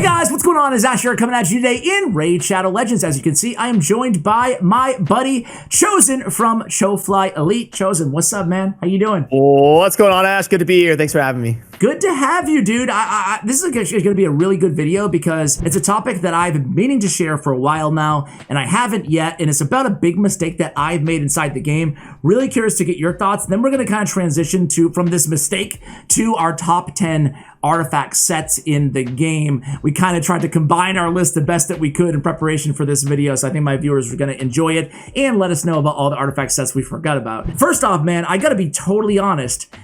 guys, what's going on? It's Ash here coming at you today in Raid Shadow Legends. As you can see, I am joined by my buddy Chosen from Showfly Elite. Chosen, what's up, man? How you doing? What's going on, Ash? Good to be here. Thanks for having me. Good to have you, dude. This is going to be a really good video because it's a topic that I've been meaning to share for a while now, and I haven't yet, and it's about a big mistake that I've made inside the game. Really curious to get your thoughts. Then we're going to kind of transition from this mistake to our top 10 artifact sets in the game. We kind of tried to combine our list the best that we could in preparation for this video, so I think my viewers are going to enjoy it and let us know about all the artifact sets we forgot about. First off, man, I got to be totally honest.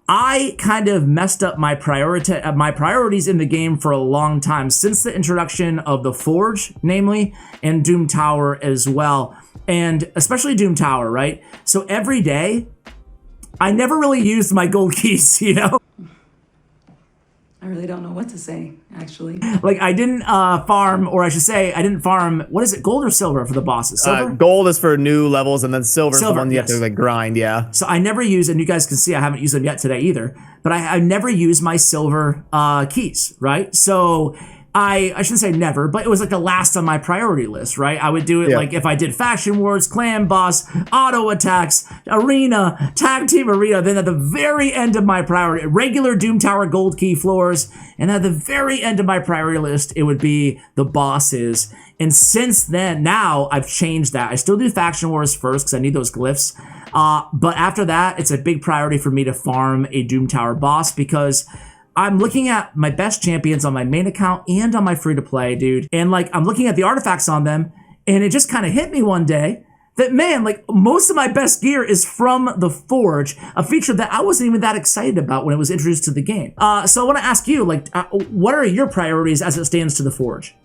I kind of messed up my priorities in the game for a long time since the introduction of the Forge, namely, and Doom Tower as well, and especially Doom Tower, right? So every day, I never really used my gold keys, you know? I really don't know what to say, actually. Like, I didn't farm, or I should say, I didn't farm, what is it, gold or silver for the bosses? Silver? Gold is for new levels, and then silver is the one you have to like grind, yeah. So I never use, and you guys can see I haven't used them yet today either, but I never use my silver keys, right? So I shouldn't say never, but it was like the last on my priority list, right? I would do it like if I did faction wars, clan boss, auto attacks, arena, tag team arena, then at the very end of my priority, regular Doom Tower gold key floors, and at the very end of my priority list, it would be the bosses. And since then, now I've changed that. I still do faction wars first because I need those glyphs. But after that, it's a big priority for me to farm a Doom Tower boss because I'm looking at my best champions on my main account and on my free-to-play, dude. And, like, I'm looking at the artifacts on them, and it just kind of hit me one day that, man, like, most of my best gear is from the Forge, a feature that I wasn't even that excited about when it was introduced to the game. So I want to ask you, like, what are your priorities as it stands to the Forge?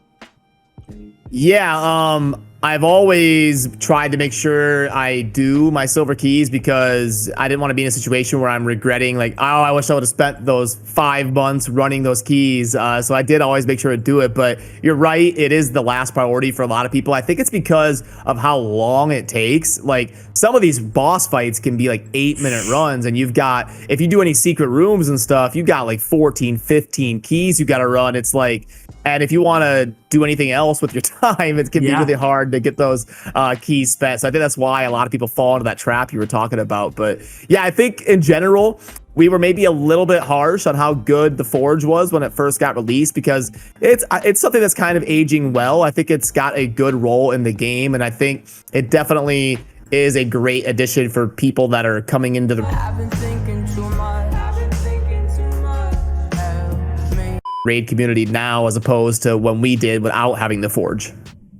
Yeah, I've always tried to make sure I do my silver keys because I didn't want to be in a situation where I'm regretting, like, oh, I wish I would have spent those 5 months running those keys. So I did always make sure to do it. But you're right, it is the last priority for a lot of people. I think it's because of how long it takes. Like, some of these boss fights can be like 8-minute runs, and you've got, if you do any secret rooms and stuff, you've got like 14, 15 keys you got to run. It's like, and if you want to do anything else with your time, it can be really hard to get those keys spent. So I think that's why a lot of people fall into that trap you were talking about. But yeah, I think in general, we were maybe a little bit harsh on how good the Forge was when it first got released because it's something that's kind of aging well. I think it's got a good role in the game, and I think it definitely is a great addition for people that are coming into the raid community now as opposed to when we did without having the Forge.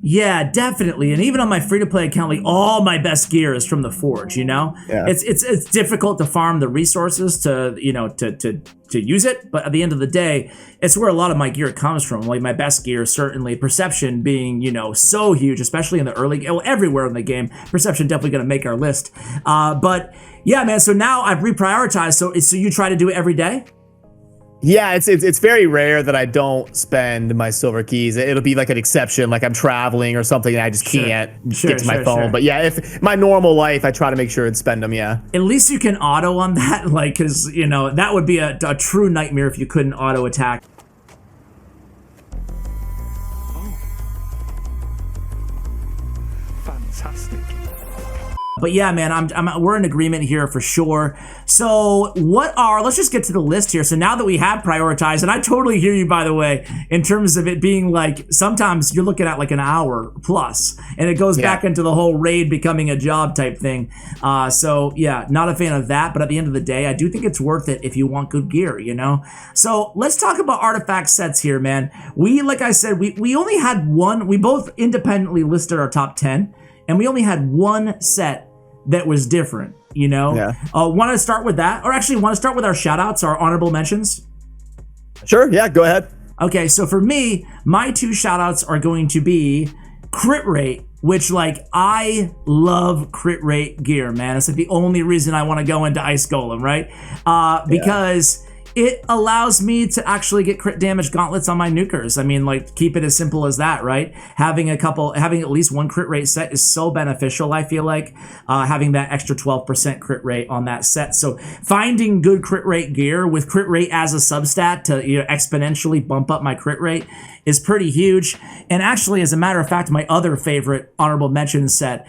Yeah, definitely. And even on my free-to-play account, like, all my best gear is from the Forge, you know? Yeah. It's difficult to farm the resources to, you know, to use it, but at the end of the day, it's where a lot of my gear comes from. Like, my best gear, certainly, Perception being, you know, so huge, especially in the early, well, everywhere in the game. Perception definitely going to make our list. But yeah, man, so now I've reprioritized. So you try to do it every day? Yeah, it's very rare that I don't spend my silver keys. It'll be like an exception, like I'm traveling or something and I just can't get to my phone. But yeah, if my normal life, I try to make sure and spend them, yeah. At least you can auto on that, like, because, you know, that would be a true nightmare if you couldn't auto attack. Fantastic. But yeah, man, we're in agreement here for sure. So let's just get to the list here. So now that we have prioritized, and I totally hear you, by the way, in terms of it being like, sometimes you're looking at like an hour plus, and it goes back into the whole raid becoming a job type thing. So yeah, not a fan of that, but at the end of the day, I do think it's worth it if you want good gear, you know? So let's talk about artifact sets here, man. Like I said, we only had one, we both independently listed our top 10, and we only had one set that was different, you know? Yeah. Want to start with that? Or actually, want to start with our shout-outs, our honorable mentions? Sure, yeah, go ahead. Okay, so for me, my 2 shout-outs are going to be crit rate, which, like, I love crit rate gear, man. It's like the only reason I want to go into Ice Golem, right? Because it allows me to actually get crit damage gauntlets on my nukers. I mean, like, keep it as simple as that, right? Having at least one crit rate set is so beneficial, I feel like, having that extra 12% crit rate on that set. So finding good crit rate gear with crit rate as a substat to exponentially bump up my crit rate is pretty huge. And actually, as a matter of fact, my other favorite honorable mention set,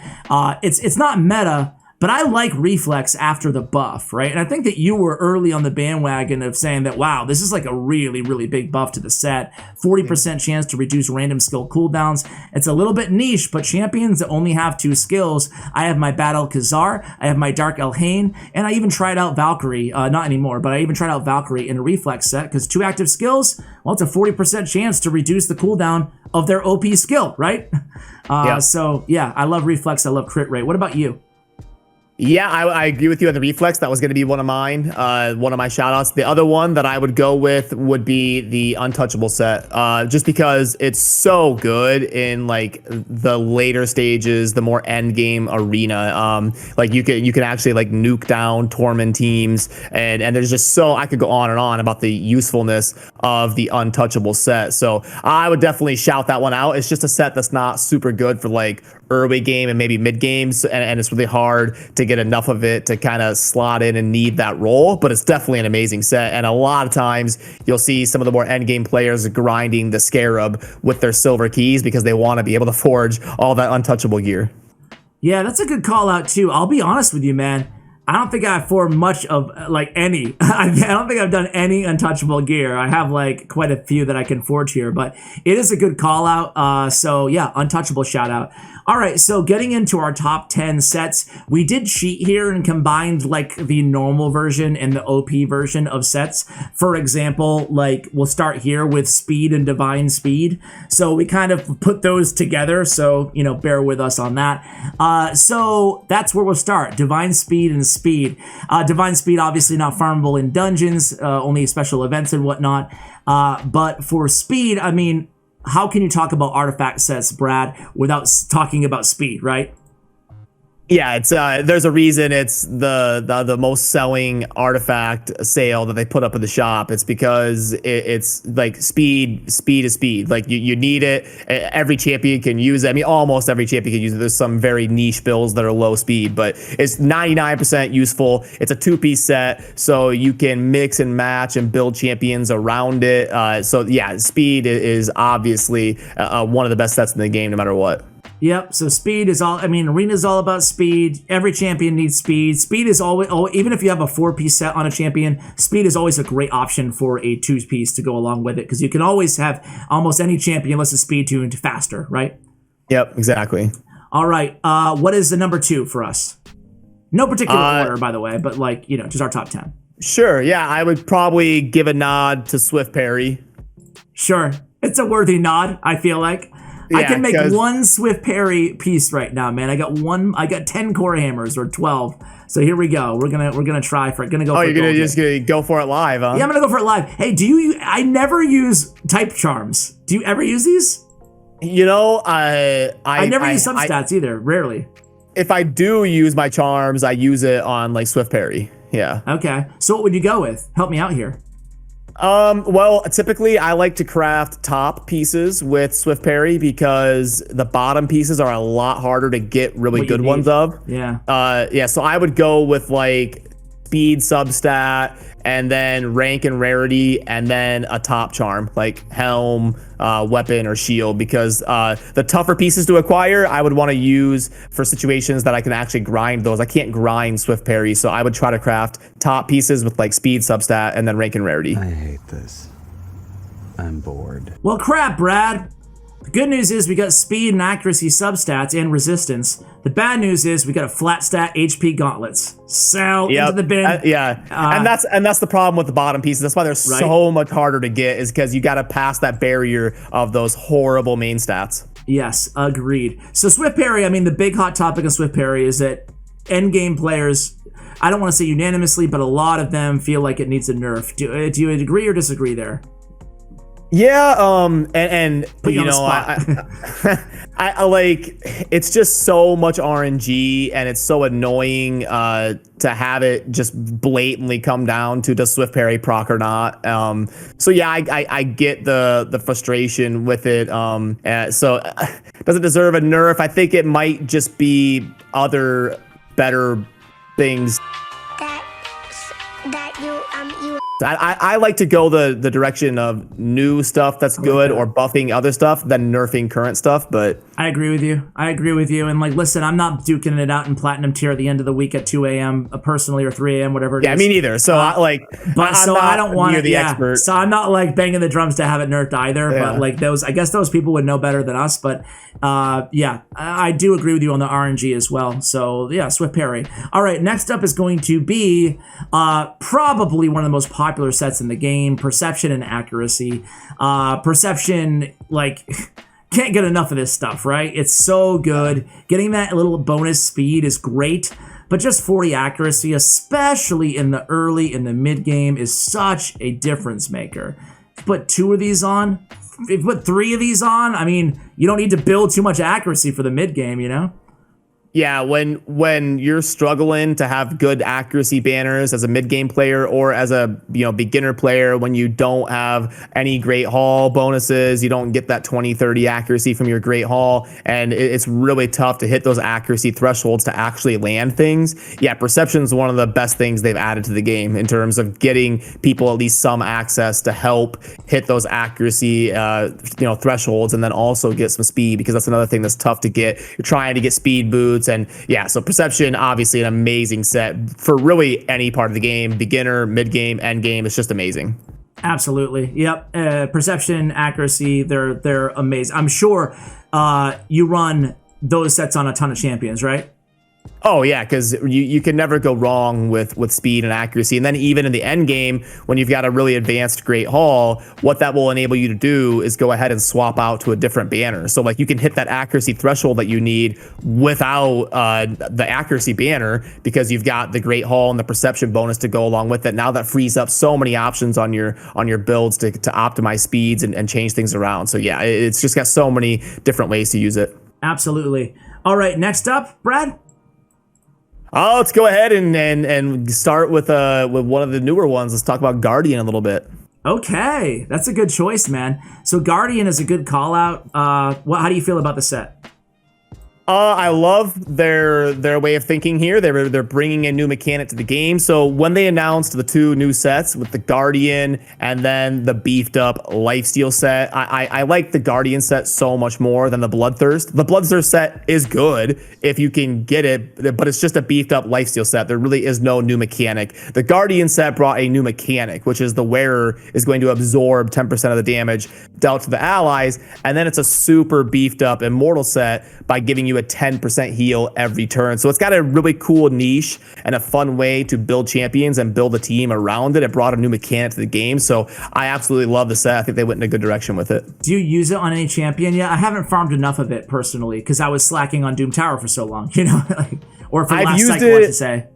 it's not meta, but I like Reflex after the buff, right? And I think that you were early on the bandwagon of saying that, wow, this is like a really, really big buff to the set. 40% chance to reduce random skill cooldowns. It's a little bit niche, but champions that only have 2 skills. I have my Battle Khazar, I have my Dark Elhain, and I even tried out Valkyrie, not anymore, but I even tried out Valkyrie in a Reflex set, because 2 active skills, well, it's a 40% chance to reduce the cooldown of their OP skill, right? So yeah, I love Reflex, I love crit rate. What about you? Yeah, I agree with you on the Reflex. That was going to be one of mine, one of my shoutouts. The other one that I would go with would be the Untouchable set, just because it's so good in like the later stages, the more end game arena. Like you can actually like nuke down Torment teams, and there's just I could go on and on about the usefulness of the Untouchable set. So I would definitely shout that one out. It's just a set that's not super good for like early game and maybe mid games, and it's really hard to get enough of it to kind of slot in and need that role, but it's definitely an amazing set. And a lot of times you'll see some of the more end game players grinding the Scarab with their silver keys because they want to be able to forge all that Untouchable gear. Yeah, that's a good call out too. I'll be honest with you, man. I don't think I've formed much of like any. I don't think I've done any Untouchable gear. I have like quite a few that I can forge here, but it is a good call out. So yeah, Untouchable shout out. All right, so getting into our top 10 sets, we did cheat here and combined like the normal version and the OP version of sets. For example, like we'll start here with Speed and Divine Speed. So we kind of put those together, so bear with us on that. So that's where we'll start, Divine Speed and Speed. Divine Speed obviously not farmable in dungeons, only special events and whatnot. But for Speed, I mean, how can you talk about artifact sets, Brad, without talking about speed, right? Yeah, it's there's a reason it's the most selling artifact sale that they put up in the shop. It's because it's like speed is speed. Like you need it. Every champion can use it. I mean, almost every champion can use it. There's some very niche builds that are low speed, but it's 99% useful. It's a 2-piece set, so you can mix and match and build champions around it. So yeah, speed is obviously one of the best sets in the game, no matter what. Yep, so speed is all, I mean, Arena is all about speed. Every champion needs speed. Speed is always, even if you have a 4-piece set on a champion, speed is always a great option for a 2-piece to go along with it, because you can always have almost any champion less a speed tuned faster, right? Yep, exactly. All right, what is the number 2 for us? No particular order, by the way, but like, just our top 10. Sure, yeah, I would probably give a nod to Swift Parry. Sure, it's a worthy nod, I feel like. Yeah, I can make one Swift Parry piece right now, man. I got 10 core hammers or 12. So here we go. We're gonna try for it. Gonna go. Oh, you're just gonna go for it live, huh? Yeah, I'm gonna go for it live. Hey, I never use type charms. Do you ever use these? I never use substats either. Rarely. If I do use my charms, I use it on like Swift Parry. Yeah. Okay. So what would you go with? Help me out here. Well, typically I like to craft top pieces with Swift Parry because the bottom pieces are a lot harder to get really good ones of. Yeah. Yeah, so I would go with like speed substat and then rank and rarity and then a top charm like helm, weapon, or shield, because the tougher pieces to acquire I would want to use for situations that I can actually grind those. I can't grind Swift Parry, so I would try to craft top pieces with like speed substat and then rank and rarity. I hate this. I'm bored. Well, crap, Brad. The good news is we got speed and accuracy substats and resistance. The bad news is we got a flat stat HP gauntlets. So into the bin. And that's the problem with the bottom pieces. That's why they're so much harder to get, is because you got to pass that barrier of those horrible main stats. Yes, agreed. So Swift Parry, I mean, the big hot topic of Swift Parry is that endgame players, I don't want to say unanimously, but a lot of them feel like it needs a nerf. Do you agree or disagree there? Yeah, and Put you you on the know, spot. I like it's just so much RNG, and it's so annoying to have it just blatantly come down to does Swift Parry proc or not. So yeah, I get the frustration with it. So does it deserve a nerf? I think it might just be other better things. I like to go the direction of new stuff that's good or buffing other stuff than nerfing current stuff. But I agree with you. And like, listen, I'm not duking it out in platinum tier at the end of the week at 2 a.m. Personally, or 3 a.m. whatever it is. yeah, me neither. So I don't want to. Yeah. expert. So I'm not like banging the drums to have it nerfed either. Yeah. But like I guess those people would know better than us. But yeah, I do agree with you on the RNG as well. So yeah, Swift Parry. All right, next up is going to be probably one of the most popular sets in the game: Perception and Accuracy. Perception, like. Can't get enough of this stuff, right? It's so good. Getting that little bonus speed is great, but just 40 accuracy, especially in the mid game, is such a difference maker. If you put 2 of these on, if you put 3 of these on, I mean, you don't need to build too much accuracy for the mid game, you know? Yeah, when you're struggling to have good accuracy banners as a mid-game player or as a beginner player, when you don't have any great haul bonuses, you don't get that 20-30 accuracy from your great haul, and it's really tough to hit those accuracy thresholds to actually land things. Yeah, Perception is one of the best things they've added to the game in terms of getting people at least some access to help hit those accuracy thresholds, and then also get some speed, because that's another thing that's tough to get. You're trying to get speed boots. And yeah, so Perception, obviously an amazing set for really any part of the game, beginner, mid game, end game. It's just amazing. Absolutely. Yep. Perception, accuracy, they're amazing. I'm sure you run those sets on a ton of champions, right? Oh yeah, because you can never go wrong with speed and accuracy. And then even in the end game, when you've got a really advanced great haul, what that will enable you to do is go ahead and swap out to a different banner. So like you can hit that accuracy threshold that you need without the accuracy banner, because you've got the great haul and the perception bonus to go along with it. Now that frees up so many options on your builds to optimize speeds and change things around. So yeah, it's just got so many different ways to use it. Absolutely. All right, next up, Brad. Let's go ahead and start with one of the newer ones. Let's talk about Guardian a little bit. Okay, that's a good choice, man. So Guardian is a good call out. How do you feel about the set? I love their way of thinking here. They're bringing a new mechanic to the game. So when they announced the 2 new sets with the Guardian and then the beefed up Lifesteal set, I like the Guardian set so much more than the Bloodthirst. The Bloodthirst set is good if you can get it, but it's just a beefed up Lifesteal set. There really is no new mechanic. The Guardian set brought a new mechanic, which is the wearer is going to absorb 10% of the damage dealt to the allies, and then it's a super beefed up Immortal set by giving you a 10% heal every turn. So it's got a really cool niche and a fun way to build champions and build a team around it. It brought a new mechanic to the game. So I absolutely love the set. I think they went in a good direction with it. Do you use it on any champion yet? I haven't farmed enough of it personally because I was slacking on Doom Tower for so long, or for the last cycle, I should say.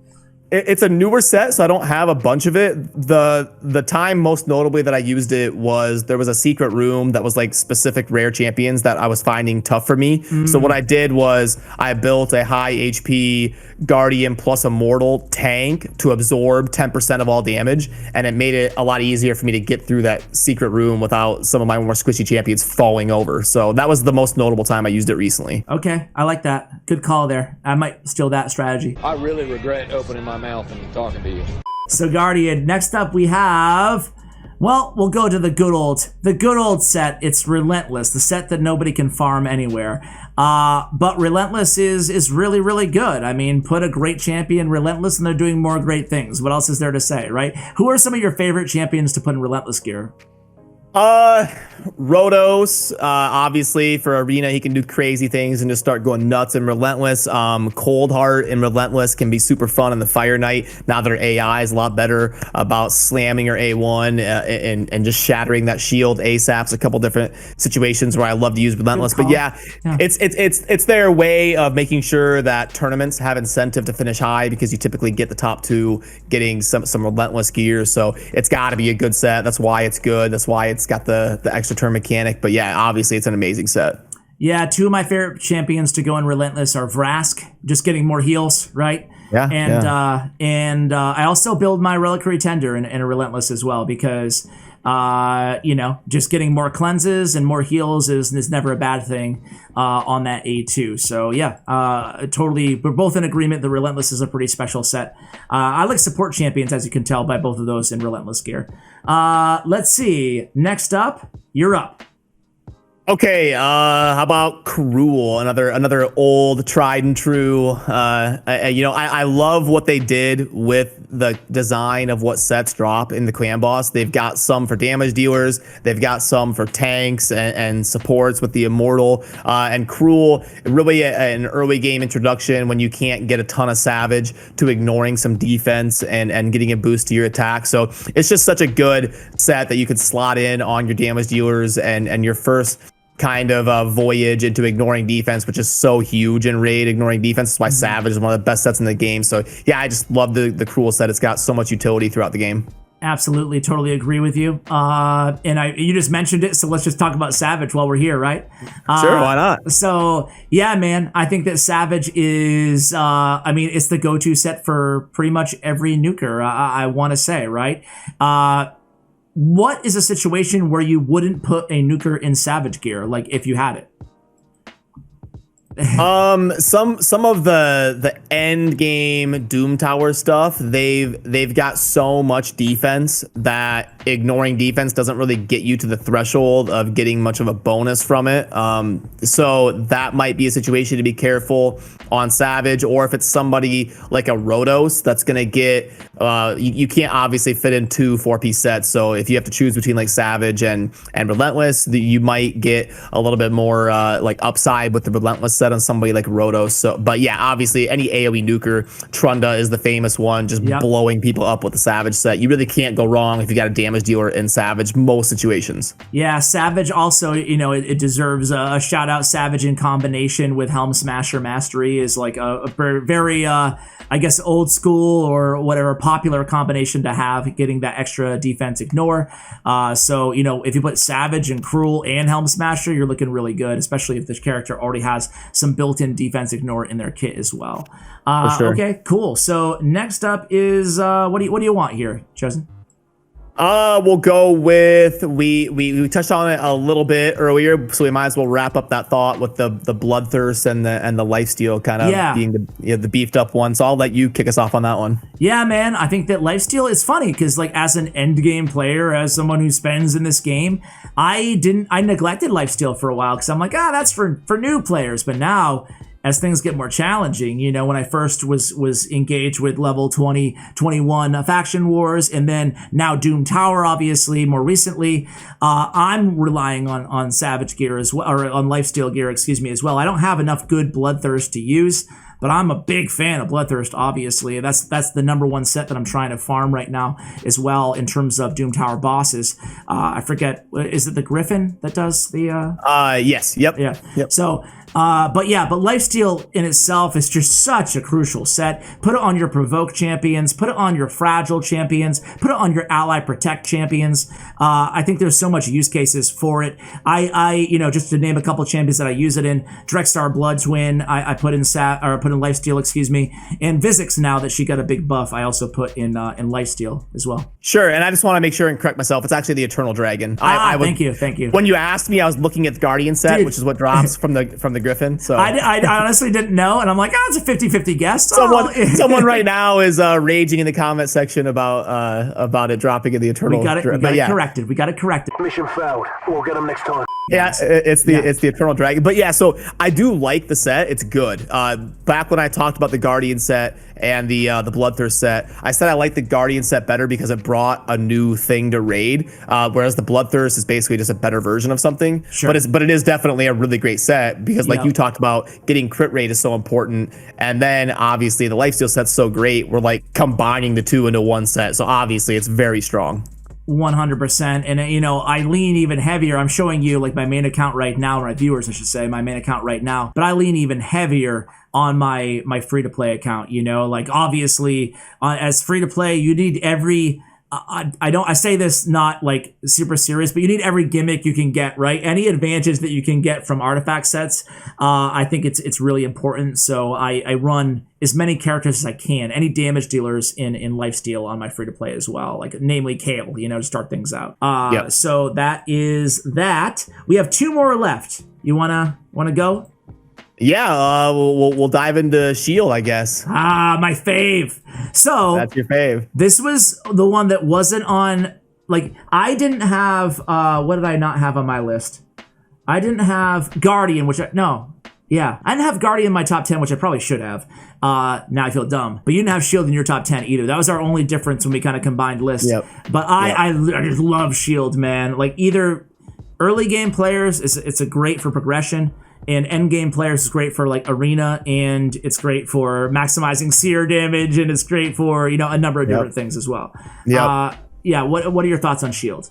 It's a newer set, so I don't have a bunch of it. The time most notably that I used it was there was a secret room that was like specific rare champions that I was finding tough for me. So what I did was I built a high HP Guardian plus Immortal tank to absorb 10% of all damage, and it made it a lot easier for me to get through that secret room without some of my more squishy champions falling over. So that was the most notable time I used it recently. Okay, I like that. Good call there. I might steal that strategy. I really regret opening my mouth and talking to you. So Guardian, next up we have, well, we'll go to the good old set. It's Relentless, the set that nobody can farm anywhere. But Relentless is really, really good. I mean, put a great champion Relentless and they're doing more great things. What else is there to say, right? Who are some of your favorite champions to put in Relentless gear? Rhodos, obviously for Arena, he can do crazy things and just start going nuts and Relentless. Cold Heart and Relentless can be super fun in the Fire Knight. Now their AI is a lot better about slamming your A1 and just shattering that shield ASAP's a couple different situations where I love to use Relentless. But yeah, it's their way of making sure that tournaments have incentive to finish high, because you typically get the top 2 getting some Relentless gear. So it's got to be a good set. That's why it's good. That's why it's It's got the extra turn mechanic, but yeah, obviously it's an amazing set. Yeah, two of my favorite champions to go in Relentless are Vrask, just getting more heals, right? Yeah, and I also build my Reliquary Tender in a Relentless as well because just getting more cleanses and more heals is never a bad thing on that A2. So yeah, totally. We're both in agreement. The Relentless is a pretty special set. I like support champions, as you can tell by both of those in Relentless Gear. Let's see. Next up, you're up. Okay, how about Cruel? Another old, tried and true. I love what they did with the design of what sets drop in the clan boss. They've got some for damage dealers, they've got some for tanks and supports with the Immortal. And Cruel, really an early game introduction when you can't get a ton of Savage to ignoring some defense and getting a boost to your attack. So it's just such a good set that you could slot in on your damage dealers and your first kind of voyage into ignoring defense, which is so huge in Raid. Ignoring defense is why Savage is one of the best sets in the game. So yeah, I just love the Cruel set. It's got so much utility throughout the game. Absolutely, totally agree with you. And you just mentioned it, so let's just talk about Savage while we're here, right? Sure, why not? So yeah, man, I think that Savage is, it's the go-to set for pretty much every nuker. I want to say, right? What is a situation where you wouldn't put a nuker in Savage gear, like if you had it? Some of the end game Doom Tower stuff, they've got so much defense that ignoring defense doesn't really get you to the threshold of getting much of a bonus from it. So that might be a situation to be careful on Savage, or if it's somebody like a Rotos that's gonna get you can't obviously fit in two 4-piece sets. So if you have to choose between like Savage and Relentless, you might get a little bit more like upside with the Relentless set on somebody like Rotos. So, but yeah, obviously any AoE nuker, Trunda is the famous one, just blowing people up with the Savage set. You really can't go wrong if you got a damage dealer in Savage, most situations. Yeah, Savage also, it deserves a shout out. Savage in combination with Helm Smasher Mastery is like a very I guess old school or whatever popular combination to have, getting that extra defense ignore. So if you put Savage and Cruel and Helm Smasher, you're looking really good, especially if the character already has some built-in defense ignore in their kit as well. Sure. Okay, cool. So next up is what do you want here, Chosen? We'll go with we touched on it a little bit earlier, so we might as well wrap up that thought with the Bloodthirst and the Lifesteal kind of being the beefed up one. So I'll let you kick us off on that one. Yeah, man, I think that Lifesteal is funny because like as an end game player, as someone who spends in this game, I neglected Lifesteal for a while because I'm like, that's for new players, but now as things get more challenging, when I first was engaged with level 20, 21 faction wars, and then now Doom Tower, obviously, more recently, I'm relying on Savage gear as well, or on Lifesteal gear, as well. I don't have enough good Bloodthirst to use, but I'm a big fan of Bloodthirst, obviously. That's the number one set that I'm trying to farm right now as well in terms of Doom Tower bosses. I forget, is it the Griffin that does the... Yes, yep. Yeah. Yep. So... but Lifesteal in itself is just such a crucial set. Put it on your Provoke champions, put it on your Fragile champions, put it on your Ally Protect champions. I think there's so much use cases for it. I just to name a couple champions that I use it in, Drexstar Blood Twin, I put in Lifesteal, and Vizix, now that she got a big buff, I also put in Lifesteal as well. Sure, and I just want to make sure and correct myself. It's actually the Eternal Dragon. Thank you. When you asked me, I was looking at the Guardian set, Dude. Which is what drops from the Griffin. So I honestly didn't know, and I'm like, it's a 50-50 guess. Someone right now is raging in the comment section about it dropping in the Eternal. We got it corrected. Mission failed. We'll get them next time. Yeah, it's the Eternal Dragon. But yeah, so I do like the set. It's good. Back when I talked about the Guardian set and the Bloodthirst set, I said I liked the Guardian set better because it brought a new thing to raid, whereas the Bloodthirst is basically just a better version of something. Sure. But it is definitely a really great set because like you talked about, getting crit rate is so important, and then obviously the Lifesteal set's so great, we're like combining the two into one set, so obviously it's very strong. 100%. And I lean even heavier. I'm showing you like my main account right now, or my viewers I should say, my main account right now, but I lean even heavier on my free-to-play account. Like obviously as free-to-play, you need every I say this not like super serious, but you need every gimmick you can get, right? Any advantage that you can get from artifact sets, I think it's really important. So I run as many characters as I can, any damage dealers in Lifesteal on my free to play as well, like namely Kale, to start things out. So that is that. We have 2 more left. You wanna go? Yeah, we'll dive into Shield, I guess. My fave. So that's your fave. This was the one that wasn't on. Like, I didn't have. What did I not have on my list? I didn't have Guardian, I didn't have Guardian in my top 10, which I probably should have. Now I feel dumb. But you didn't have Shield in your top 10 either. That was our only difference when we kind of combined lists. Yep. But I just love Shield, man. Like, either early game players, it's a great for progression. And end game players is great for like arena, and it's great for maximizing seer damage, and it's great for a number of different things as well. What are your thoughts on Shield?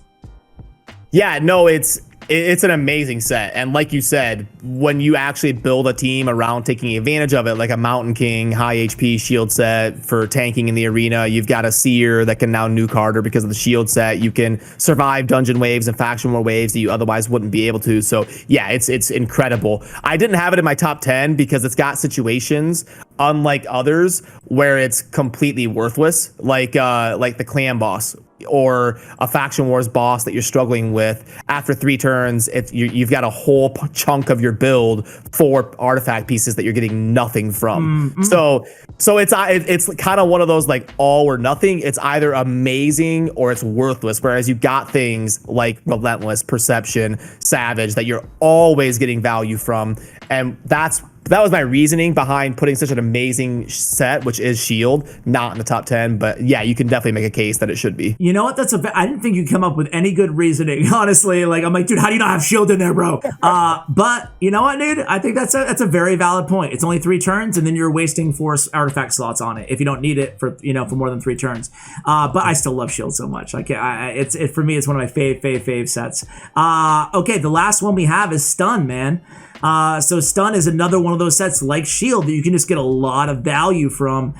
Yeah, no, it's an amazing set. And like you said, when you actually build a team around taking advantage of it, like a Mountain King, high HP shield set for tanking in the arena, you've got a Seer that can now nuke harder because of the shield set. You can survive dungeon waves and faction war waves that you otherwise wouldn't be able to. So yeah, it's incredible. I didn't have it in my top 10 because it's got situations, unlike others, where it's completely worthless, like the clan boss or a faction wars boss that you're struggling with. After 3 turns, you've got a whole chunk of your build for artifact pieces that you're getting nothing from. So it's kind of one of those like all or nothing. It's either amazing or it's worthless. Whereas you got things like Relentless, Perception, Savage that you're always getting value from, and that was my reasoning behind putting such an amazing set, which is Shield, not in the top 10. But yeah, you can definitely make a case that it should be. You know what? I didn't think you'd come up with any good reasoning, honestly. Like, I'm like, dude, how do you not have Shield in there, bro? But you know what, dude? I think that's a very valid point. It's only 3 turns, and then you're wasting 4 artifact slots on it if you don't need it for more than 3 turns. But I still love Shield so much. For me, it's one of my fave sets. Okay, the last one we have is Stun, man. So Stun is another one of those sets like Shield that you can just get a lot of value from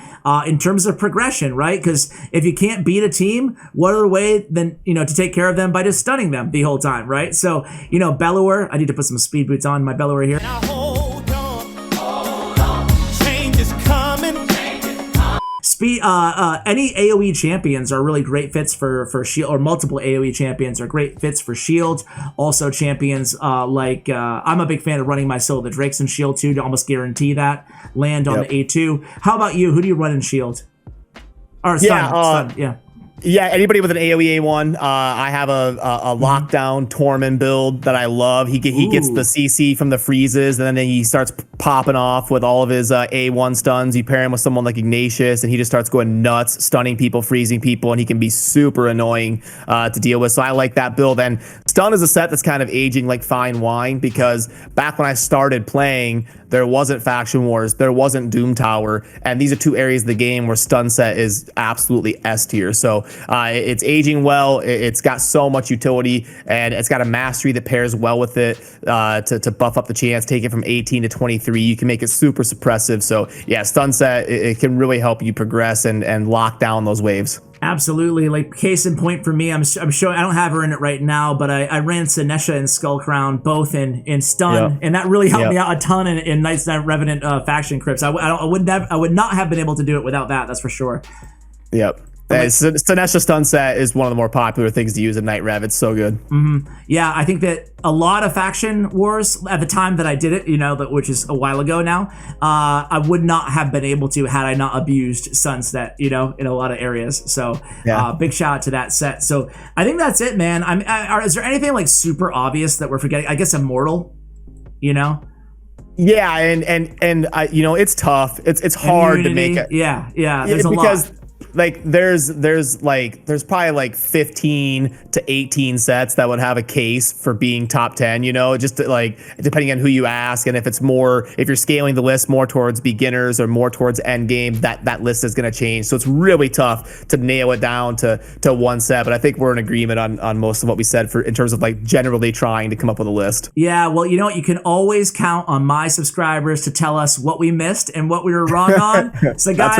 in terms of progression, right? Because if you can't beat a team, what other way than to take care of them by just stunning them the whole time, right? So Bellower, I need to put some speed boots on my Bellower here. Now hold on. Change is coming. Any AoE champions are really great fits for Shield, or multiple AoE champions are great fits for Shield. Also champions I'm a big fan of running my Soul of the Drakes in Shield too, to almost guarantee that land on the A2. How about you? Who do you run in Shield? Or Stun? Yeah, anybody with an AoE A1. I have a lockdown Tormund build that I love. He gets the CC from the freezes, and then he starts popping off with all of his A1 stuns. You pair him with someone like Ignatius, and he just starts going nuts, stunning people, freezing people, and he can be super annoying to deal with. So I like that build. And Stun is a set that's kind of aging like fine wine, because back when I started playing, there wasn't Faction Wars, there wasn't Doom Tower, and these are 2 areas of the game where Stun set is absolutely S tier. So it's aging well. It's got so much utility, and it's got a mastery that pairs well with it to buff up the chance, take it from 18 to 23. You can make it super suppressive. So yeah, Stun set, it can really help you progress and lock down those waves. Absolutely. Like, case in point for me, I'm showing, I don't have her in it right now, but I ran Sinesha and Skullcrown both in Stun, and that really helped me out a ton in Knights Knight Revenant faction crypts. I would not have been able to do it without that. That's for sure. Yep. Sinesha Stun set is one of the more popular things to use in Night Rev. It's so good. Yeah, I think that a lot of Faction Wars at the time that I did it, which is a while ago now, I would not have been able to had I not abused Sunset, in a lot of areas. So big shout out to that set. So I think that's it, man. Is there anything like super obvious that we're forgetting? I guess Immortal, Yeah, and it's tough. It's hard to make it. Yeah. There's a lot. Like there's probably like 15 to 18 sets that would have a case for being top 10, just like depending on who you ask, and if you're scaling the list more towards beginners or more towards end game, that list is going to change. So it's really tough to nail it down to one set, but I think we're in agreement on most of what we said in terms of like generally trying to come up with a list. Yeah, well, you know what, you can always count on my subscribers to tell us what we missed and what we were wrong on. So guys,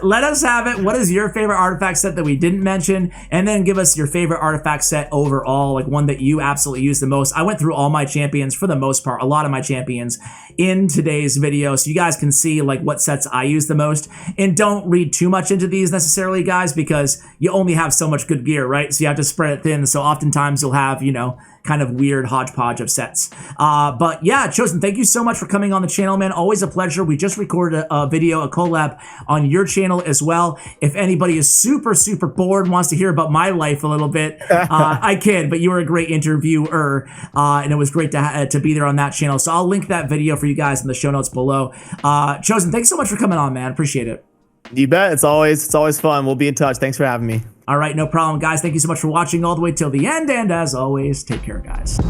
let us have it. What is your favorite artifact set that we didn't mention? And then give us your favorite artifact set overall, like one that you absolutely use the most. I went through all my champions for the most part, a lot of my champions in today's video, so you guys can see like what sets I use the most. And don't read too much into these necessarily, guys, because you only have so much good gear, right? So you have to spread it thin. So oftentimes you'll have, you know, kind of weird hodgepodge of sets. But yeah, Chosen, thank you so much for coming on the channel, man. Always a pleasure. We just recorded a video, a collab on your channel as well. If anybody is super, super bored, wants to hear about my life a little bit, I can, but you were a great interviewer, and it was great to be there on that channel. So I'll link that video for you guys in the show notes below. Chosen, thanks so much for coming on, man. Appreciate it. You bet. It's always fun. We'll be in touch. Thanks for having me. All right, no problem, guys. Thank you so much for watching all the way till the end. And as always, take care, guys.